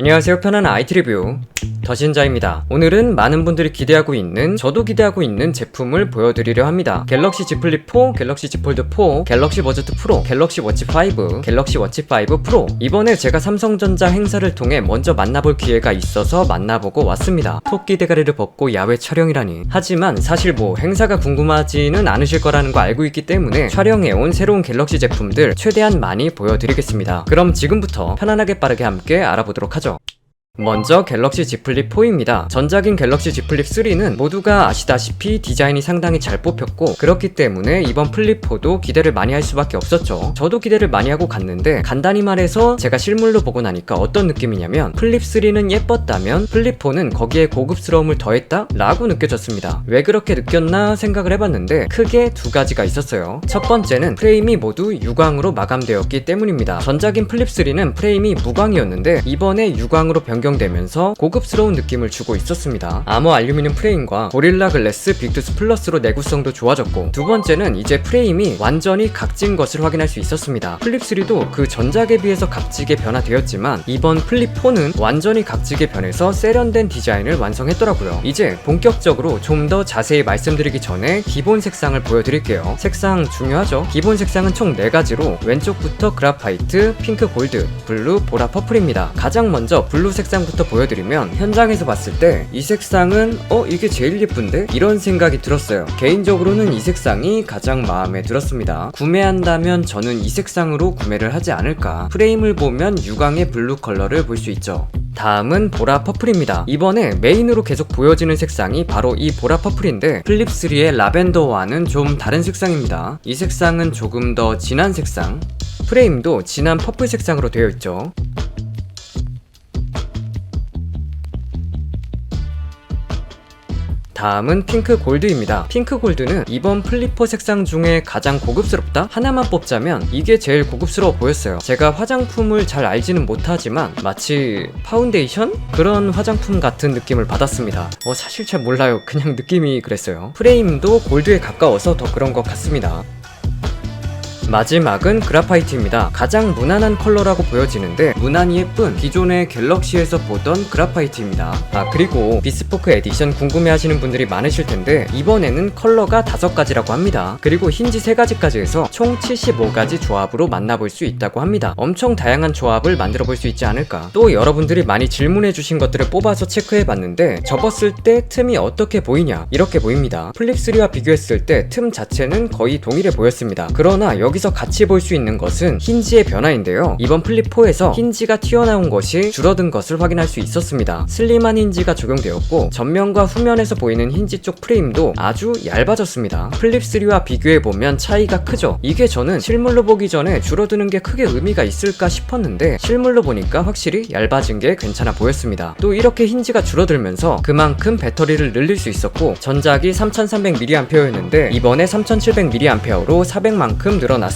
안녕하세요. 편안한 IT 리뷰 더신자입니다. 오늘은 많은 분들이 기대하고 있는, 저도 기대하고 있는 제품을 보여드리려 합니다. 갤럭시 Z 플립 4, 갤럭시 Z 폴드 4, 갤럭시 버즈트 프로, 갤럭시 워치 5, 갤럭시 워치 5 프로. 이번에 제가 삼성전자 행사를 통해 먼저 만나볼 기회가 있어서 만나보고 왔습니다. 토끼 대가리를 벗고 야외 촬영이라니. 하지만 사실 행사가 궁금하지는 않으실 거라는 거 알고 있기 때문에 촬영해온 새로운 갤럭시 제품들 최대한 많이 보여드리겠습니다. 그럼 지금부터 편안하게 빠르게 함께 알아보도록 하죠. 먼저 갤럭시 Z 플립 4입니다. 전작인 갤럭시 Z 플립 3는 모두가 아시다시피 디자인이 상당히 잘 뽑혔고, 그렇기 때문에 이번 플립 4도 기대를 많이 할 수밖에 없었죠. 저도 기대를 많이 하고 갔는데, 간단히 말해서 제가 실물로 보고 나니까 어떤 느낌이냐면, 플립 3는 예뻤다면 플립 4는 거기에 고급스러움을 더했다? 라고 느껴졌습니다. 왜 그렇게 느꼈나 생각을 해봤는데 크게 두 가지가 있었어요. 첫 번째는 프레임이 모두 유광으로 마감되었기 때문입니다. 전작인 플립 3는 프레임이 무광이었는데 이번에 유광으로 변경되면서 고급스러운 느낌을 주고 있었습니다. 아머 알루미늄 프레임과 고릴라 글래스 빅투스 플러스로 내구성도 좋아졌고, 두 번째는 이제 프레임이 완전히 각진 것을 확인할 수 있었습니다. 플립 3도 그 전작에 비해서 각지게 변화되었지만 이번 플립 4는 완전히 각지게 변해서 세련된 디자인을 완성했더라고요. 이제 본격적으로 좀 더 자세히 말씀드리기 전에 기본 색상을 보여드릴게요. 색상 중요하죠? 기본 색상은 총 4가지로 왼쪽부터 그라파이트, 핑크 골드, 블루, 보라, 퍼플입니다. 가장 먼저 블루 색상부터 보여드리면, 현장에서 봤을 때 이 색상은 이게 제일 예쁜데? 이런 생각이 들었어요. 개인적으로는 이 색상이 가장 마음에 들었습니다. 구매한다면 저는 이 색상으로 구매를 하지 않을까. 프레임을 보면 유광의 블루 컬러를 볼 수 있죠. 다음은 보라 퍼플입니다. 이번에 메인으로 계속 보여지는 색상이 바로 이 보라 퍼플인데, 플립 3의 라벤더와는 좀 다른 색상입니다. 이 색상은 조금 더 진한 색상, 프레임도 진한 퍼플 색상으로 되어 있죠. 다음은 핑크 골드입니다. 핑크 골드는 이번 플립 4 색상 중에 가장 고급스럽다? 하나만 뽑자면 이게 제일 고급스러워 보였어요. 제가 화장품을 잘 알지는 못하지만 마치 파운데이션? 그런 화장품 같은 느낌을 받았습니다. 사실 잘 몰라요. 그냥 느낌이 그랬어요. 프레임도 골드에 가까워서 더 그런 것 같습니다. 마지막은 그라파이트입니다. 가장 무난한 컬러라고 보여지는데 무난히 예쁜 기존의 갤럭시에서 보던 그라파이트입니다. 그리고 비스포크 에디션 궁금해하시는 분들이 많으실 텐데, 이번에는 컬러가 5가지라고 합니다. 그리고 힌지 3가지까지 해서 총 75가지 조합으로 만나볼 수 있다고 합니다. 엄청 다양한 조합을 만들어 볼 수 있지 않을까. 또 여러분들이 많이 질문해 주신 것들을 뽑아서 체크해 봤는데, 접었을 때 틈이 어떻게 보이냐, 이렇게 보입니다. 플립 3와 비교했을 때 틈 자체는 거의 동일해 보였습니다. 그러나 여기서 같이 볼 수 있는 것은 힌지의 변화인데요. 이번 플립 4에서 힌지가 튀어나온 것이 줄어든 것을 확인할 수 있었습니다. 슬림한 힌지가 적용되었고, 전면과 후면에서 보이는 힌지 쪽 프레임도 아주 얇아졌습니다. 플립 3와 비교해보면 차이가 크죠. 이게 저는 실물로 보기 전에 줄어드는 게 크게 의미가 있을까 싶었는데, 실물로 보니까 확실히 얇아진 게 괜찮아 보였습니다. 또 이렇게 힌지가 줄어들면서 그만큼 배터리를 늘릴 수 있었고, 전작이 3300mAh였는데 이번에 3700mAh로 400만큼 늘어났습니다.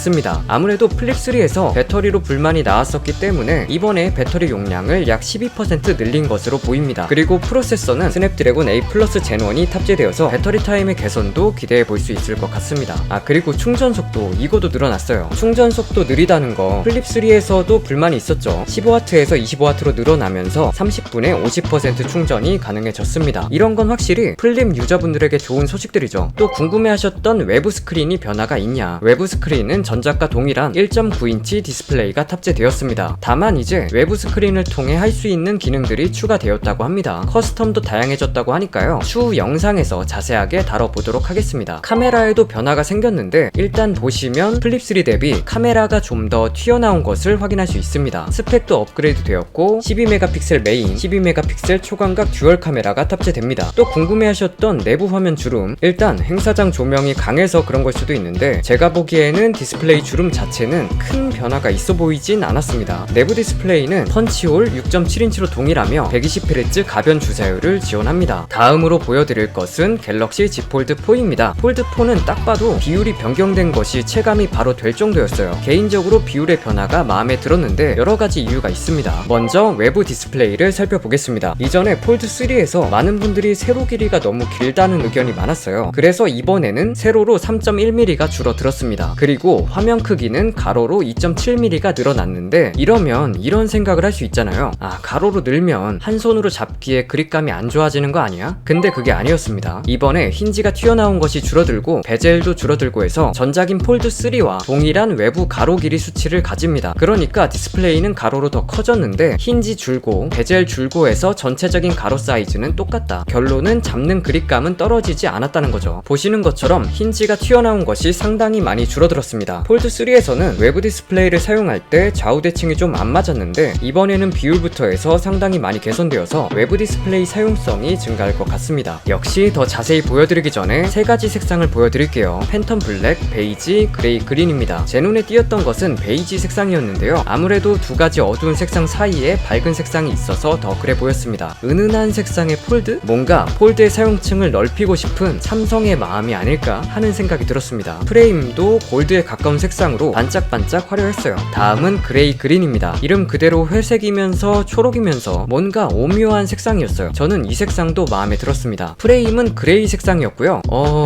아무래도 플립 3에서 배터리로 불만이 나왔었기 때문에 이번에 배터리 용량을 약 12% 늘린 것으로 보입니다. 그리고 프로세서는 스냅드래곤 A 플러스 젠 1이 탑재되어서 배터리 타임의 개선도 기대해 볼 수 있을 것 같습니다. 그리고 충전 속도, 이거도 늘어났어요. 충전 속도 느리다는 거 플립 3에서도 불만이 있었죠. 15W에서 25W로 늘어나면서 30분에 50% 충전이 가능해졌습니다. 이런 건 확실히 플립 유저분들에게 좋은 소식들이죠. 또 궁금해하셨던 외부 스크린이 변화가 있냐. 외부 스크린은 전작과 동일한 1.9인치 디스플레이가 탑재되었습니다. 다만 이제 외부 스크린을 통해 할 수 있는 기능들이 추가되었다고 합니다. 커스텀도 다양해졌다고 하니까요. 추후 영상에서 자세하게 다뤄보도록 하겠습니다. 카메라에도 변화가 생겼는데, 일단 보시면 플립 3 대비 카메라가 좀 더 튀어나온 것을 확인할 수 있습니다. 스펙도 업그레이드 되었고 12메가픽셀 메인, 12메가픽셀 초광각 듀얼 카메라가 탑재됩니다. 또 궁금해하셨던 내부 화면 주름, 일단 행사장 조명이 강해서 그런 걸 수도 있는데, 제가 보기에는 디스플레이 주름 자체는 큰 변화가 있어 보이진 않았습니다. 내부 디스플레이는 펀치홀 6.7인치로 동일하며 120Hz 가변 주사율을 지원합니다. 다음으로 보여드릴 것은 갤럭시 Z 폴드 4입니다. 폴드 4는 딱 봐도 비율이 변경된 것이 체감이 바로 될 정도였어요. 개인적으로 비율의 변화가 마음에 들었는데 여러가지 이유가 있습니다. 먼저 외부 디스플레이를 살펴보겠습니다. 이전에 폴드 3에서 많은 분들이 세로 길이가 너무 길다는 의견이 많았어요. 그래서 이번에는 세로로 3.1mm가 줄어들었습니다. 그리고 그리고 화면 크기는 가로로 2.7mm가 늘어났는데, 이러면 이런 생각을 할 수 있잖아요. 아, 가로로 늘면 한 손으로 잡기에 그립감이 안 좋아지는 거 아니야? 근데 그게 아니었습니다. 이번에 힌지가 튀어나온 것이 줄어들고 베젤도 줄어들고 해서 전작인 폴드3와 동일한 외부 가로 길이 수치를 가집니다. 그러니까 디스플레이는 가로로 더 커졌는데 힌지 줄고 베젤 줄고 해서 전체적인 가로 사이즈는 똑같다. 결론은 잡는 그립감은 떨어지지 않았다는 거죠. 보시는 것처럼 힌지가 튀어나온 것이 상당히 많이 줄어들었습니다. 폴드3에서는 외부 디스플레이를 사용할 때 좌우 대칭이 좀 안 맞았는데, 이번에는 비율부터 해서 상당히 많이 개선되어서 외부 디스플레이 사용성이 증가할 것 같습니다. 역시 더 자세히 보여드리기 전에 세 가지 색상을 보여드릴게요. 팬텀 블랙, 베이지, 그레이, 그린입니다. 제 눈에 띄었던 것은 베이지 색상이었는데요. 아무래도 두 가지 어두운 색상 사이에 밝은 색상이 있어서 더 그래 보였습니다. 은은한 색상의 폴드? 뭔가 폴드의 사용층을 넓히고 싶은 삼성의 마음이 아닐까 하는 생각이 들었습니다. 프레임도 골드에 가까운 색상으로 반짝반짝 화려했어요. 다음은 그레이, 그린입니다. 이름 그대로 회색이면서 초록이면서 뭔가 오묘한 색상이었어요. 저는 이 색상도 마음에 들었습니다. 프레임은 그레이 색상이었고요.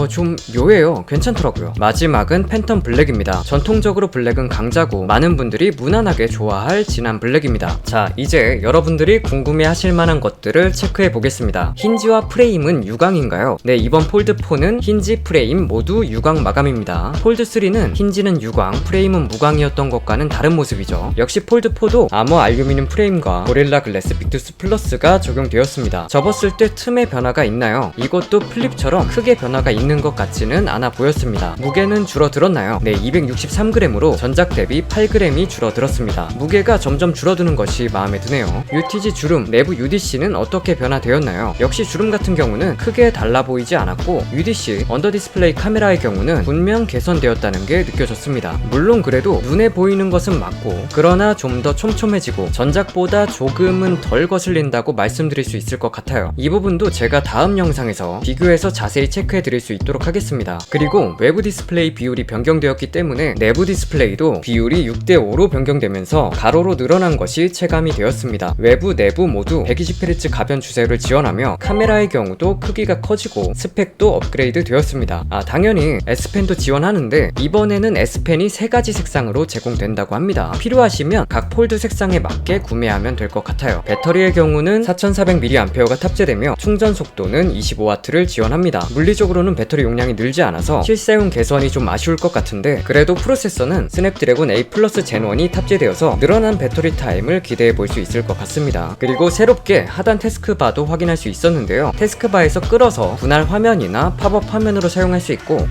좀 묘해요. 괜찮더라고요. 마지막은 팬텀 블랙입니다. 전통적으로 블랙은 강자고 많은 분들이 무난하게 좋아할 진한 블랙입니다. 자, 이제 여러분들이 궁금해하실 만한 것들을 체크해 보겠습니다. 힌지와 프레임은 유광인가요? 네, 이번 폴드4는 힌지, 프레임 모두 유광 마감입니다. 폴드3는 힌지는 유광, 프레임은 무광이었던 것과는 다른 모습이죠. 역시 폴드4도 아머 알루미늄 프레임과 고릴라 글래스 빅투스 플러스가 적용되었습니다. 접었을 때 틈에 변화가 있나요? 이것도 플립처럼 크게 변화가 있는 것 같지는 않아 보였습니다. 무게는 줄어들었나요? 네, 263g으로 전작 대비 8g이 줄어들었습니다. 무게가 점점 줄어드는 것이 마음에 드네요. UTG 주름, 내부 UDC는 어떻게 변화되었나요? 역시 주름 같은 경우는 크게 달라 보이지 않았고, UDC, 언더 디스플레이 카메라의 경우는 분명 개선되었다는 게 느껴졌습니다. 물론 그래도 눈에 보이는 것은 맞고, 그러나 좀 더 촘촘해지고 전작보다 조금은 덜 거슬린다고 말씀드릴 수 있을 것 같아요. 이 부분도 제가 다음 영상에서 비교해서 자세히 체크해 드릴 수 있도록 하겠습니다. 그리고 외부 디스플레이 비율이 변경되었기 때문에 내부 디스플레이도 비율이 6대5로 변경되면서 가로로 늘어난 것이 체감이 되었습니다. 외부 내부 모두 120Hz 가변 주사율을 지원하며 카메라의 경우도 크기가 커지고 스펙도 업그레이드 되었습니다. 당연히 S펜도 지원하는데 이번에는 S펜이 3가지 색상으로 제공된다고 합니다. 필요하시면 각 폴드 색상에 맞게 구매하면 될 것 같아요. 배터리의 경우는 4400mAh가 탑재되며 충전 속도는 25W를 지원합니다. 물리적으로는 배터리 용량이 늘지 않아서 실사용 개선이 좀 아쉬울 것 같은데, 그래도 프로세서는 스냅드래곤 A 플러스 젠1이 탑재되어서 늘어난 배터리 타임을 기대해 볼 수 있을 것 같습니다. 그리고 새롭게 하단 태스크바도 확인할 수 있었는데요. 태스크바에서 끌어서 분할 화면이나 팝업 화면으로 사용할 수 있고,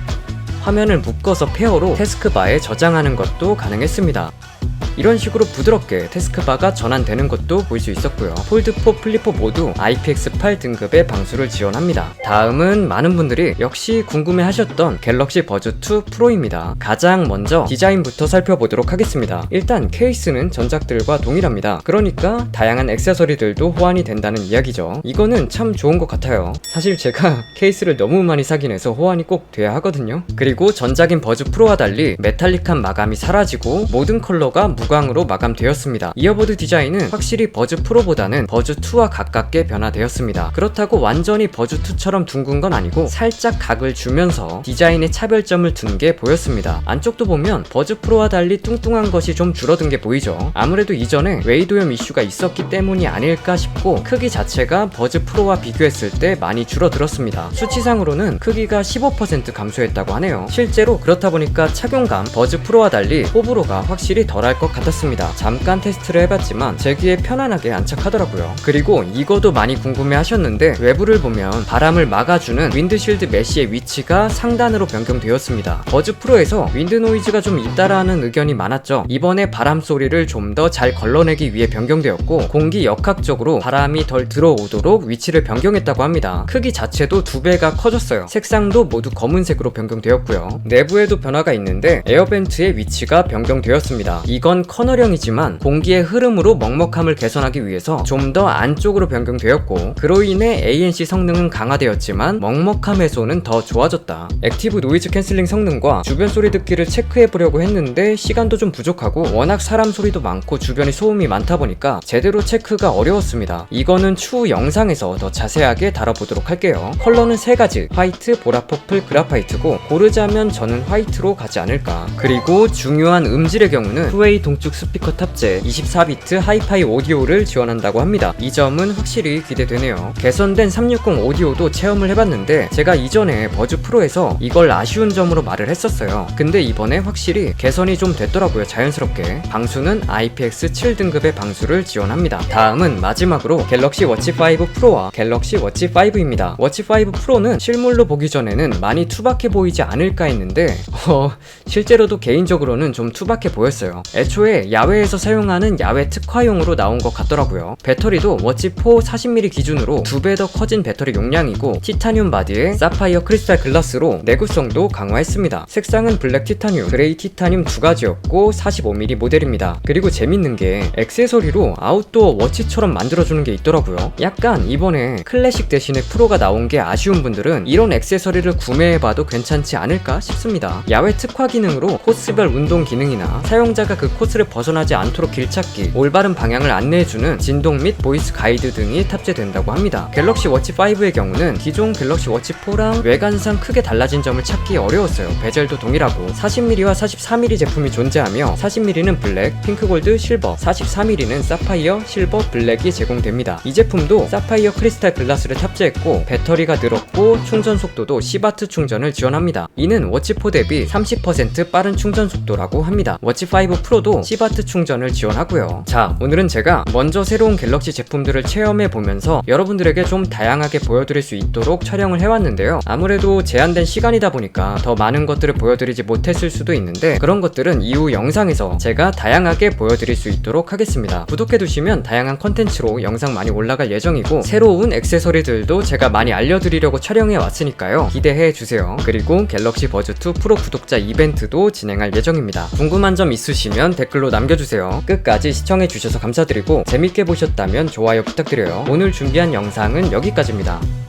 화면을 묶어서 페어로 태스크바에 저장하는 것도 가능했습니다. 이런 식으로 부드럽게 태스크바가 전환되는 것도 볼 수 있었고요. 폴드4, 플립4 모두 IPX8 등급의 방수를 지원합니다. 다음은 많은 분들이 역시 궁금해하셨던 갤럭시 버즈2 프로입니다. 가장 먼저 디자인부터 살펴보도록 하겠습니다. 일단 케이스는 전작들과 동일합니다. 그러니까 다양한 액세서리들도 호환이 된다는 이야기죠. 이거는 참 좋은 것 같아요. 사실 제가 케이스를 너무 많이 사긴 해서 호환이 꼭 돼야 하거든요. 그리고 전작인 버즈 프로와 달리 메탈릭한 마감이 사라지고 모든 컬러가 무광으로 마감되었습니다. 이어버드 디자인은 확실히 버즈 프로보다는 버즈 2와 가깝게 변화되었습니다. 그렇다고 완전히 버즈 2처럼 둥근 건 아니고 살짝 각을 주면서 디자인에 차별점을 둔 게 보였습니다. 안쪽도 보면 버즈 프로와 달리 뚱뚱한 것이 좀 줄어든 게 보이죠. 아무래도 이전에 웨이도염 이슈가 있었기 때문이 아닐까 싶고, 크기 자체가 버즈 프로와 비교했을 때 많이 줄어들었습니다. 수치상으로는 크기가 15% 감소했다고 하네요. 실제로 그렇다 보니까 착용감 버즈 프로와 달리 호불호가 확실히 덜할 것 같았습니다. 잠깐 테스트를 해봤지만 제 귀에 편안하게 안착하더라고요. 그리고 이거도 많이 궁금해 하셨는데, 외부를 보면 바람을 막아주는 윈드실드 메쉬의 위치가 상단으로 변경되었습니다. 버즈 프로에서 윈드 노이즈가 좀 있다라는 의견이 많았죠. 이번에 바람 소리를 좀 더 잘 걸러내기 위해 변경되었고, 공기 역학적으로 바람이 덜 들어오도록 위치를 변경했다고 합니다. 크기 자체도 2배가 커졌어요. 색상도 모두 검은색으로 변경되었고요. 내부에도 변화가 있는데 에어벤트의 위치가 변경되었습니다. 이건 커널형이지만 공기의 흐름으로 먹먹함을 개선하기 위해서 좀 더 안쪽으로 변경되었고, 그로 인해 ANC 성능은 강화되었지만 먹먹함 해소는 더 좋아졌다. 액티브 노이즈 캔슬링 성능과 주변 소리 듣기를 체크해보려고 했는데 시간도 좀 부족하고 워낙 사람 소리도 많고 주변에 소음이 많다 보니까 제대로 체크가 어려웠습니다. 이거는 추후 영상에서 더 자세하게 다뤄보도록 할게요. 컬러는 3가지, 화이트, 보라, 퍼플, 그라파이트고 고르자면 저는 화이트로 가지 않을까. 그리고 중요한 음질의 경우는 2웨이 동축 스피커 탑재 24비트 하이파이 오디오를 지원한다고 합니다. 이 점은 확실히 기대되네요. 개선된 360 오디오도 체험을 해봤는데 제가 이전에 버즈 프로에서 이걸 아쉬운 점으로 말을 했었어요. 근데 이번에 확실히 개선이 좀 됐더라고요. 자연스럽게. 방수는 IPX7 등급의 방수를 지원합니다. 다음은 마지막으로 갤럭시 워치 5 프로와 갤럭시 워치 5입니다. 워치 5 프로는 실물로 보기 전에는 많이 투박해 보이지 않을까 했는데 실제로도 개인적으로는 좀 투박해 보였어요. 애초에 야외에서 사용하는 야외 특화용으로 나온 것 같더라고요. 배터리도 워치 4 40mm 기준으로 2배 더 커진 배터리 용량이고 티타늄 바디에 사파이어 크리스탈 글라스로 내구성도 강화했습니다. 색상은 블랙 티타늄, 그레이 티타늄 2가지였고 45mm 모델입니다. 그리고 재밌는 게 액세서리로 아웃도어 워치처럼 만들어주는 게 있더라고요. 약간 이번에 클래식 대신에 프로가 나온 게 아쉬운 분들은 이런 액세서리를 구매해봐도 괜찮지 않을까 싶습니다. 야외 특화 기능으로 코스별 운동 기능이나 사용자가 그 코스를 벗어나지 않도록 길찾기, 올바른 방향을 안내해주는 진동 및 보이스 가이드 등이 탑재된다고 합니다. 갤럭시 워치 5의 경우는 기존 갤럭시 워치 4랑 외관상 크게 달라진 점을 찾기 어려웠어요. 베젤도 동일하고 40mm와 44mm 제품이 존재하며 40mm는 블랙, 핑크골드, 실버, 44mm는 사파이어, 실버, 블랙이 제공됩니다. 이 제품도 사파이어 크리스탈 글라스를 탑재했고 배터리가 늘었고 충전 속도도 10W 충전을 지원합니다. 이는 워치 4 대비 30% 빠른 충전 속도라고 합니다. 워치 5 프로도 10W 충전을 지원하고요. 자, 오늘은 제가 먼저 새로운 갤럭시 제품들을 체험해보면서 여러분들에게 좀 다양하게 보여드릴 수 있도록 촬영을 해왔는데요. 아무래도 제한된 시간이다 보니까 더 많은 것들을 보여드리지 못했을 수도 있는데 그런 것들은 이후 영상에서 제가 다양하게 보여드릴 수 있도록 하겠습니다. 구독해두시면 다양한 컨텐츠로 영상 많이 올라갈 예정이고 새로운 액세서리들도 제가 많이 알려드리려고 촬영해왔으니까요. 기대해주세요. 그리고 갤럭시 버즈2 프로 구독자 이벤트도 진행할 예정입니다. 궁금한 점 있으시면 댓글로 남겨주세요. 끝까지 시청해주셔서 감사드리고 재밌게 보셨다면 좋아요 부탁드려요. 오늘 준비한 영상은 여기까지입니다.